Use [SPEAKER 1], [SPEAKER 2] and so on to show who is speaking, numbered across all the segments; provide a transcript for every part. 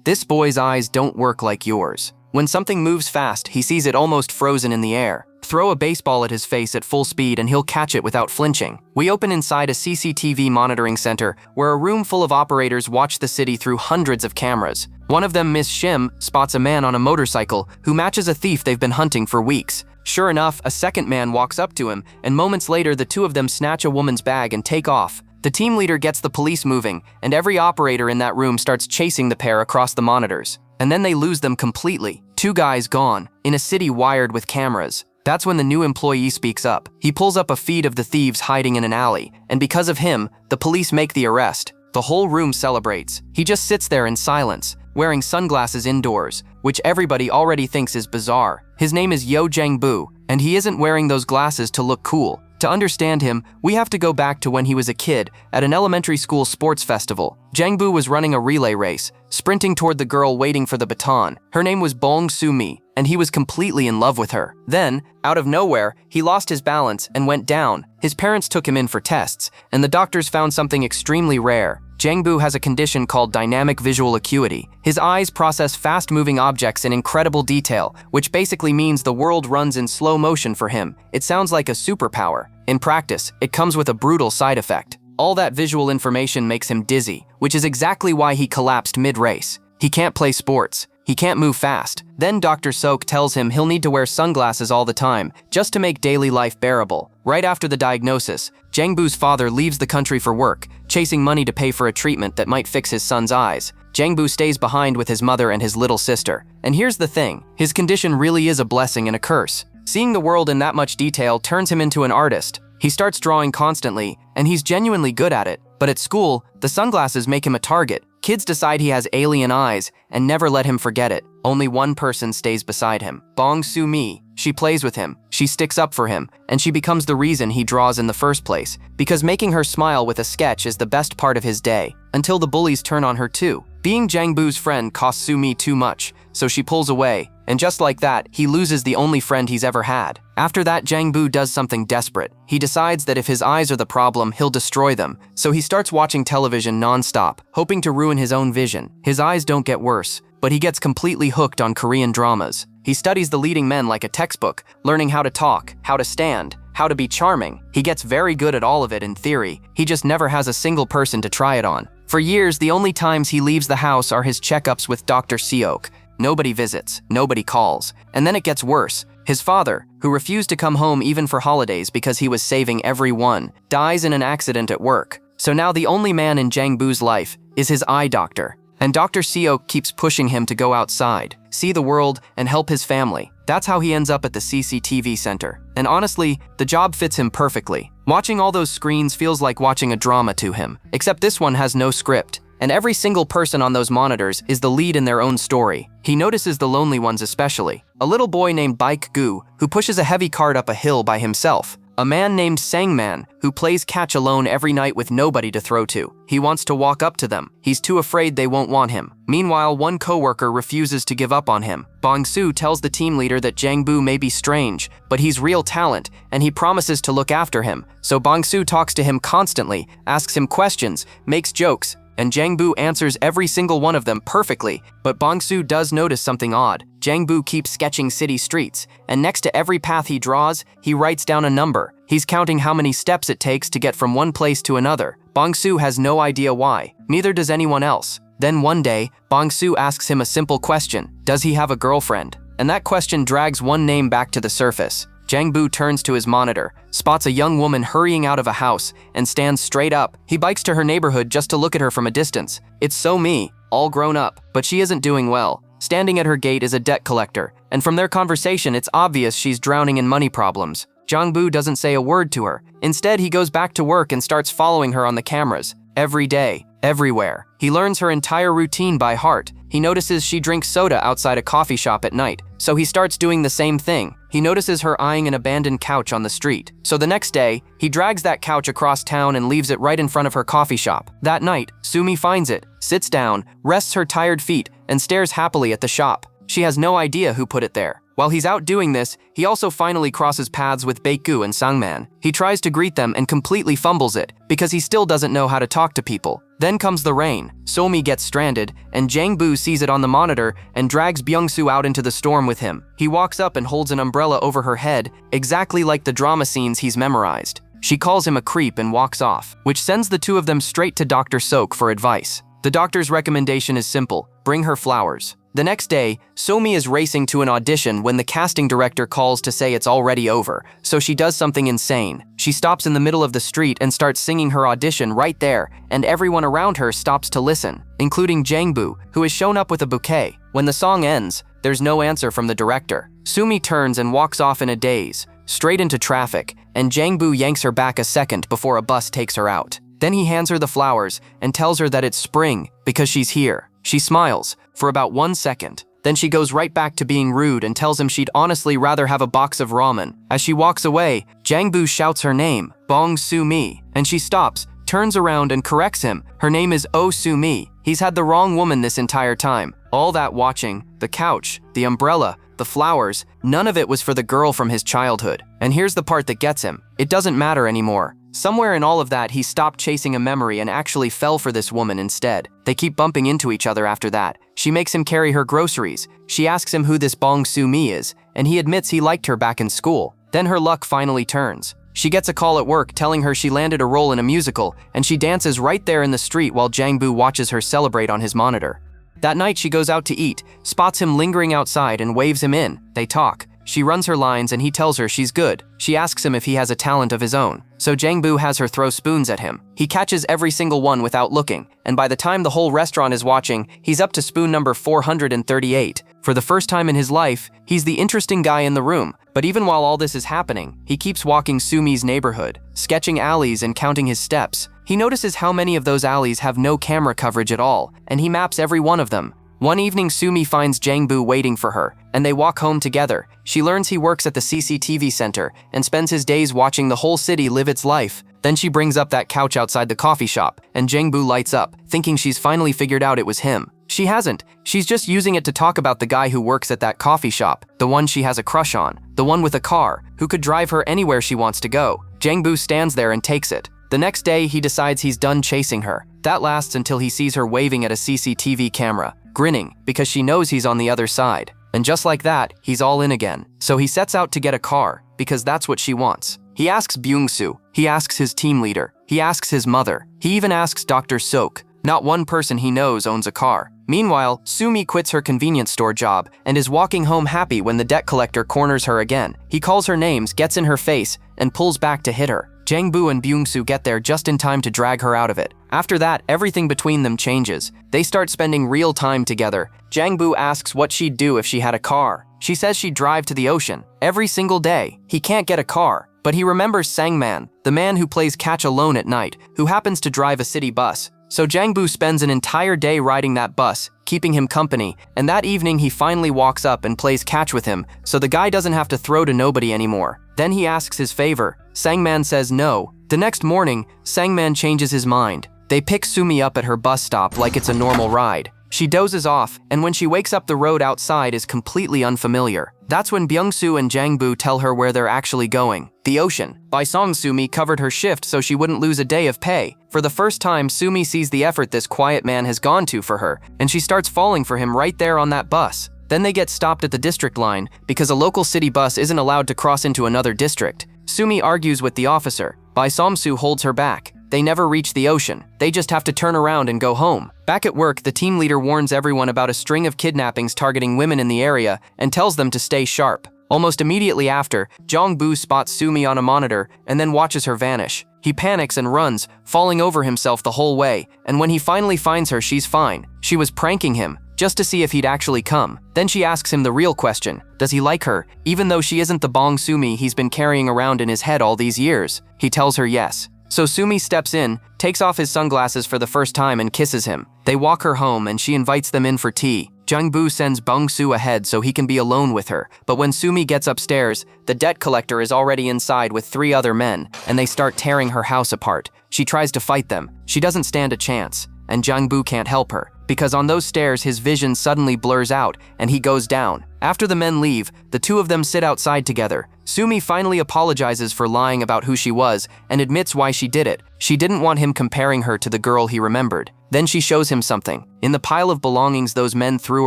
[SPEAKER 1] This boy's eyes don't work like yours. When something moves fast, he sees it almost frozen in the air. Throw a baseball at his face at full speed and he'll catch it without flinching. We open inside a CCTV monitoring center where a room full of operators watch the city through hundreds of cameras. One of them, Miss Shim, spots a man on a motorcycle who matches a thief they've been hunting for weeks. Sure enough, a second man walks up to him, and moments later the two of them snatch a woman's bag and take off. The team leader gets the police moving, and every operator in that room starts chasing the pair across the monitors. And then they lose them completely. Two guys gone, in a city wired with cameras. That's when the new employee speaks up. He pulls up a feed of the thieves hiding in an alley, and because of him, the police make the arrest. The whole room celebrates. He just sits there in silence, wearing sunglasses indoors, which everybody already thinks is bizarre. His name is Yo Jang-bu, and he isn't wearing those glasses to look cool. To understand him, we have to go back to when he was a kid at an elementary school sports festival. Jang-bu was running a relay race, sprinting toward the girl waiting for the baton. Her name was Bong Soo-mi, and he was completely in love with her. Then, out of nowhere, he lost his balance and went down. His parents took him in for tests, and the doctors found something extremely rare. Jang-bu has a condition called dynamic visual acuity. His eyes process fast-moving objects in incredible detail, which basically means the world runs in slow motion for him. It sounds like a superpower. In practice, it comes with a brutal side effect. All that visual information makes him dizzy, which is exactly why he collapsed mid-race. He can't play sports. He can't move fast. Then Dr. Sok tells him he'll need to wear sunglasses all the time, just to make daily life bearable. Right after the diagnosis, Jang-bu's father leaves the country for work, chasing money to pay for a treatment that might fix his son's eyes. Jang-bu stays behind with his mother and his little sister. And here's the thing, his condition really is a blessing and a curse. Seeing the world in that much detail turns him into an artist. He starts drawing constantly, and he's genuinely good at it. But at school, the sunglasses make him a target. Kids decide he has alien eyes and never let him forget it. Only one person stays beside him, Bong Soo-mi. She plays with him, she sticks up for him, and she becomes the reason he draws in the first place, because making her smile with a sketch is the best part of his day, until the bullies turn on her too. Being Jang-bu's friend costs Soo-mi too much, so she pulls away, and just like that, he loses the only friend he's ever had. After that, Jang-bu does something desperate. He decides that if his eyes are the problem, he'll destroy them, so he starts watching television non-stop, hoping to ruin his own vision. His eyes don't get worse, but he gets completely hooked on Korean dramas. He studies the leading men like a textbook, learning how to talk, how to stand, how to be charming. He gets very good at all of it in theory. He just never has a single person to try it on. For years, the only times he leaves the house are his checkups with Dr. Seok. Nobody visits, nobody calls. And then it gets worse. His father, who refused to come home even for holidays because he was saving everyone, dies in an accident at work. So now the only man in Jang-bu's life is his eye doctor. And Dr. Seok keeps pushing him to go outside, see the world, and help his family. That's how he ends up at the CCTV center. And honestly, the job fits him perfectly. Watching all those screens feels like watching a drama to him, except this one has no script. And every single person on those monitors is the lead in their own story. He notices the lonely ones especially. A little boy named Baek Gu, who pushes a heavy cart up a hill by himself. A man named Sangman, who plays catch alone every night with nobody to throw to. He wants to walk up to them. He's too afraid they won't want him. Meanwhile, one coworker refuses to give up on him. Bong Soo tells the team leader that Jang-bu may be strange, but he's real talent, and he promises to look after him. So Bong Soo talks to him constantly, asks him questions, makes jokes, and Jang-bu answers every single one of them perfectly. But Bong Soo does notice something odd. Jang-bu keeps sketching city streets, and next to every path he draws, he writes down a number. He's counting how many steps it takes to get from one place to another. Bong Soo has no idea why. Neither does anyone else. Then one day, Bong Soo asks him a simple question. Does he have a girlfriend? And that question drags one name back to the surface. Jang-bu turns to his monitor, spots a young woman hurrying out of a house, and stands straight up. He bikes to her neighborhood just to look at her from a distance. It's So-mi, all grown up, but she isn't doing well. Standing at her gate is a debt collector, and from their conversation it's obvious she's drowning in money problems. Jang-bu doesn't say a word to her. Instead, he goes back to work and starts following her on the cameras. Every day, everywhere. He learns her entire routine by heart. He notices she drinks soda outside a coffee shop at night, so he starts doing the same thing. He notices her eyeing an abandoned couch on the street. So the next day, he drags that couch across town and leaves it right in front of her coffee shop. That night, Soo-mi finds it, sits down, rests her tired feet, and stares happily at the shop. She has no idea who put it there. While he's out doing this, he also finally crosses paths with Baekgu and Sangman. He tries to greet them and completely fumbles it, because he still doesn't know how to talk to people. Then comes the rain, Somi gets stranded, and Jang-bu sees it on the monitor and drags Byung-soo out into the storm with him. He walks up and holds an umbrella over her head, exactly like the drama scenes he's memorized. She calls him a creep and walks off, which sends the two of them straight to Dr. Sok for advice. The doctor's recommendation is simple: bring her flowers. The next day, Somi is racing to an audition when the casting director calls to say it's already over, so she does something insane. She stops in the middle of the street and starts singing her audition right there, and everyone around her stops to listen, including Jang-bu, who has shown up with a bouquet. When the song ends, there's no answer from the director. Sumi turns and walks off in a daze, straight into traffic, and Jang-bu yanks her back a second before a bus takes her out. Then he hands her the flowers and tells her that it's spring because she's here. She smiles for about 1 second. Then she goes right back to being rude and tells him she'd honestly rather have a box of ramen. As she walks away, Jang-bu shouts her name, Bong Soo-mi, and she stops, turns around and corrects him. Her name is Oh Soo-mi. He's had the wrong woman this entire time. All that watching, the couch, the umbrella, the flowers, none of it was for the girl from his childhood. And here's the part that gets him. It doesn't matter anymore. Somewhere in all of that, he stopped chasing a memory and actually fell for this woman instead. They keep bumping into each other after that. She makes him carry her groceries. She asks him who this Bong Soo-mi is, and he admits he liked her back in school. Then her luck finally turns. She gets a call at work telling her she landed a role in a musical, and she dances right there in the street while Jang-bu watches her celebrate on his monitor. That night she goes out to eat, spots him lingering outside and waves him in. They talk. She runs her lines and he tells her she's good. She asks him if he has a talent of his own. So Jang-bu has her throw spoons at him. He catches every single one without looking, and by the time the whole restaurant is watching, he's up to spoon number 438. For the first time in his life, he's the interesting guy in the room. But even while all this is happening, he keeps walking Sumi's neighborhood, sketching alleys and counting his steps. He notices how many of those alleys have no camera coverage at all, and he maps every one of them. One evening, Sumi finds Jang-bu waiting for her, and they walk home together. She learns he works at the CCTV center and spends his days watching the whole city live its life. Then she brings up that couch outside the coffee shop, and Jang-bu lights up, thinking she's finally figured out it was him. She hasn't. She's just using it to talk about the guy who works at that coffee shop, the one she has a crush on, the one with a car, who could drive her anywhere she wants to go. Jang-bu stands there and takes it. The next day, he decides he's done chasing her. That lasts until he sees her waving at a CCTV camera, grinning because she knows he's on the other side. And just like that, he's all in again. So he sets out to get a car, because that's what she wants. He asks Byung-soo, he asks his team leader, he asks his mother, he even asks Dr. Sok. Not one person he knows owns a car. Meanwhile, Sumi quits her convenience store job and is walking home happy when the debt collector corners her again. He calls her names, gets in her face, and pulls back to hit her. Jang-bu and Byung-soo get there just in time to drag her out of it. After that, everything between them changes. They start spending real time together. Jang-bu asks what she'd do if she had a car. She says she'd drive to the ocean every single day. He can't get a car, but he remembers Sangman, the man who plays catch alone at night, who happens to drive a city bus. So Jang-bu spends an entire day riding that bus, keeping him company, and that evening he finally walks up and plays catch with him, so the guy doesn't have to throw to nobody anymore. Then he asks his favor. Sangman says no. The next morning, Sangman changes his mind. They pick Sumi up at her bus stop like it's a normal ride. She dozes off, and when she wakes up, the road outside is completely unfamiliar. That's when Byung-soo and Jang-bu tell her where they're actually going: the ocean. By song, Sumi covered her shift so she wouldn't lose a day of pay. For the first time, Sumi sees the effort this quiet man has gone to for her, and she starts falling for him right there on that bus. Then they get stopped at the district line because a local city bus isn't allowed to cross into another district. Sumi argues with the officer. Bai Somsu holds her back. They never reach the ocean. They just have to turn around and go home. Back at work, the team leader warns everyone about a string of kidnappings targeting women in the area and tells them to stay sharp. Almost immediately after, Jong-bu spots Sumi on a monitor and then watches her vanish. He panics and runs, falling over himself the whole way, and when he finally finds her, she's fine. She was pranking him, just to see if he'd actually come. Then she asks him the real question: does he like her, even though she isn't the Bong Sumi he's been carrying around in his head all these years? He tells her yes. So Sumi steps in, takes off his sunglasses for the first time and kisses him. They walk her home and she invites them in for tea. Jung-bu sends Bong-soo ahead so he can be alone with her, but when Sumi gets upstairs, the debt collector is already inside with 3 other men, and they start tearing her house apart. She tries to fight them. She doesn't stand a chance. and Jiangbu can't help her, because on those stairs his vision suddenly blurs out and he goes down. After the men leave, the two of them sit outside together. Sumi finally apologizes for lying about who she was and admits why she did it. She didn't want him comparing her to the girl he remembered. Then she shows him something. In the pile of belongings those men threw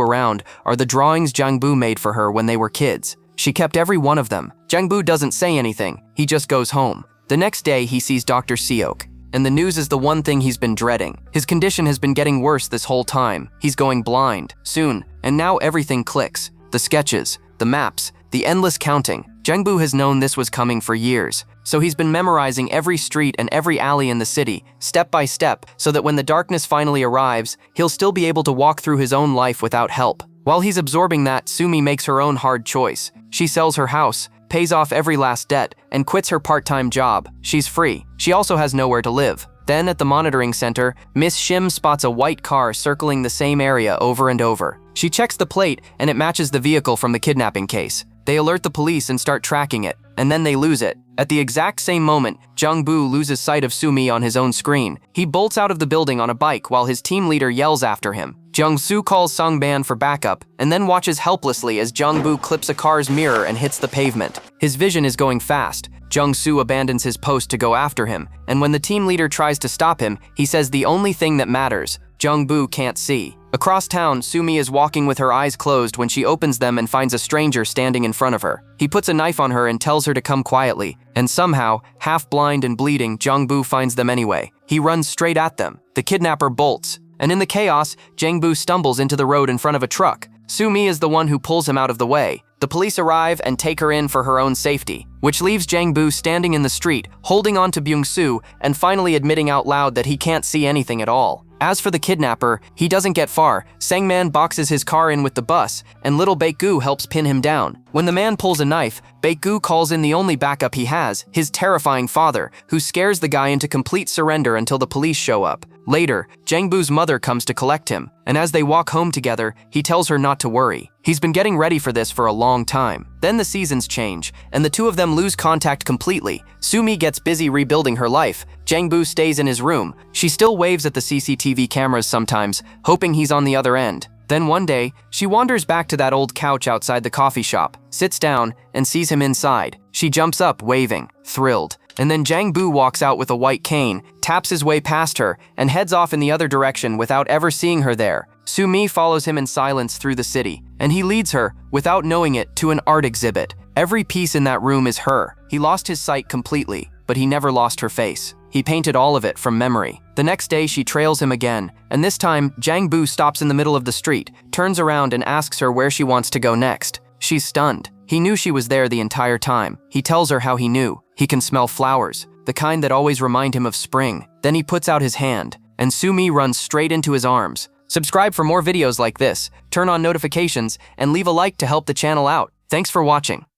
[SPEAKER 1] around are the drawings Jiangbu made for her when they were kids. She kept every one of them. Jiangbu doesn't say anything, he just goes home. The next day he sees Dr. Seok, and the news is the one thing he's been dreading. His condition has been getting worse this whole time. He's going blind, soon, and now everything clicks. The sketches, the maps, the endless counting. Jiangbu has known this was coming for years, so he's been memorizing every street and every alley in the city, step by step, so that when the darkness finally arrives, he'll still be able to walk through his own life without help. While he's absorbing that, Sumi makes her own hard choice. She sells her house, pays off every last debt, and quits her part-time job. She's free. She also has nowhere to live. Then at the monitoring center, Miss Shim spots a white car circling the same area over and over. She checks the plate and it matches the vehicle from the kidnapping case. They alert the police and start tracking it, and then they lose it. At the exact same moment, Jiangbu loses sight of Sumi on his own screen. He bolts out of the building on a bike while his team leader yells after him. Jiangsu calls Songban for backup and then watches helplessly as Jiangbu clips a car's mirror and hits the pavement. His vision is going fast. Jiangsu abandons his post to go after him, and when the team leader tries to stop him, he says the only thing that matters, Jiangbu can't see. Across town, Sumi is walking with her eyes closed when she opens them and finds a stranger standing in front of her. He puts a knife on her and tells her to come quietly, and somehow, half blind and bleeding, Jiangbu finds them anyway. He runs straight at them. The kidnapper bolts, and in the chaos, Jiangbu stumbles into the road in front of a truck. Sumi is the one who pulls him out of the way. The police arrive and take her in for her own safety, which leaves Jiangbu standing in the street, holding on to Byung-soo and finally admitting out loud that he can't see anything at all. As for the kidnapper, he doesn't get far. Sangman boxes his car in with the bus, and little Baekgu helps pin him down. When the man pulls a knife, Baekgu calls in the only backup he has, his terrifying father, who scares the guy into complete surrender until the police show up. Later, Jiangbu's mother comes to collect him, and as they walk home together, he tells her not to worry. He's been getting ready for this for a long time. Then the seasons change, and the two of them lose contact completely. Sumi gets busy rebuilding her life. Jiangbu stays in his room. She still waves at the CCTV cameras sometimes, hoping he's on the other end. Then one day, she wanders back to that old couch outside the coffee shop, sits down, and sees him inside. She jumps up, waving, thrilled. And then Jiangbu walks out with a white cane, taps his way past her, and heads off in the other direction without ever seeing her there. Sumi follows him in silence through the city, and he leads her, without knowing it, to an art exhibit. Every piece in that room is her. He lost his sight completely, but he never lost her face. He painted all of it from memory. The next day, she trails him again, and this time, Jiangbu stops in the middle of the street, turns around and asks her where she wants to go next. She's stunned. He knew she was there the entire time. He tells her how he knew. He can smell flowers, the kind that always remind him of spring. Then he puts out his hand, and Sumi runs straight into his arms. Subscribe for more videos like this, turn on notifications, and leave a like to help the channel out. Thanks for watching.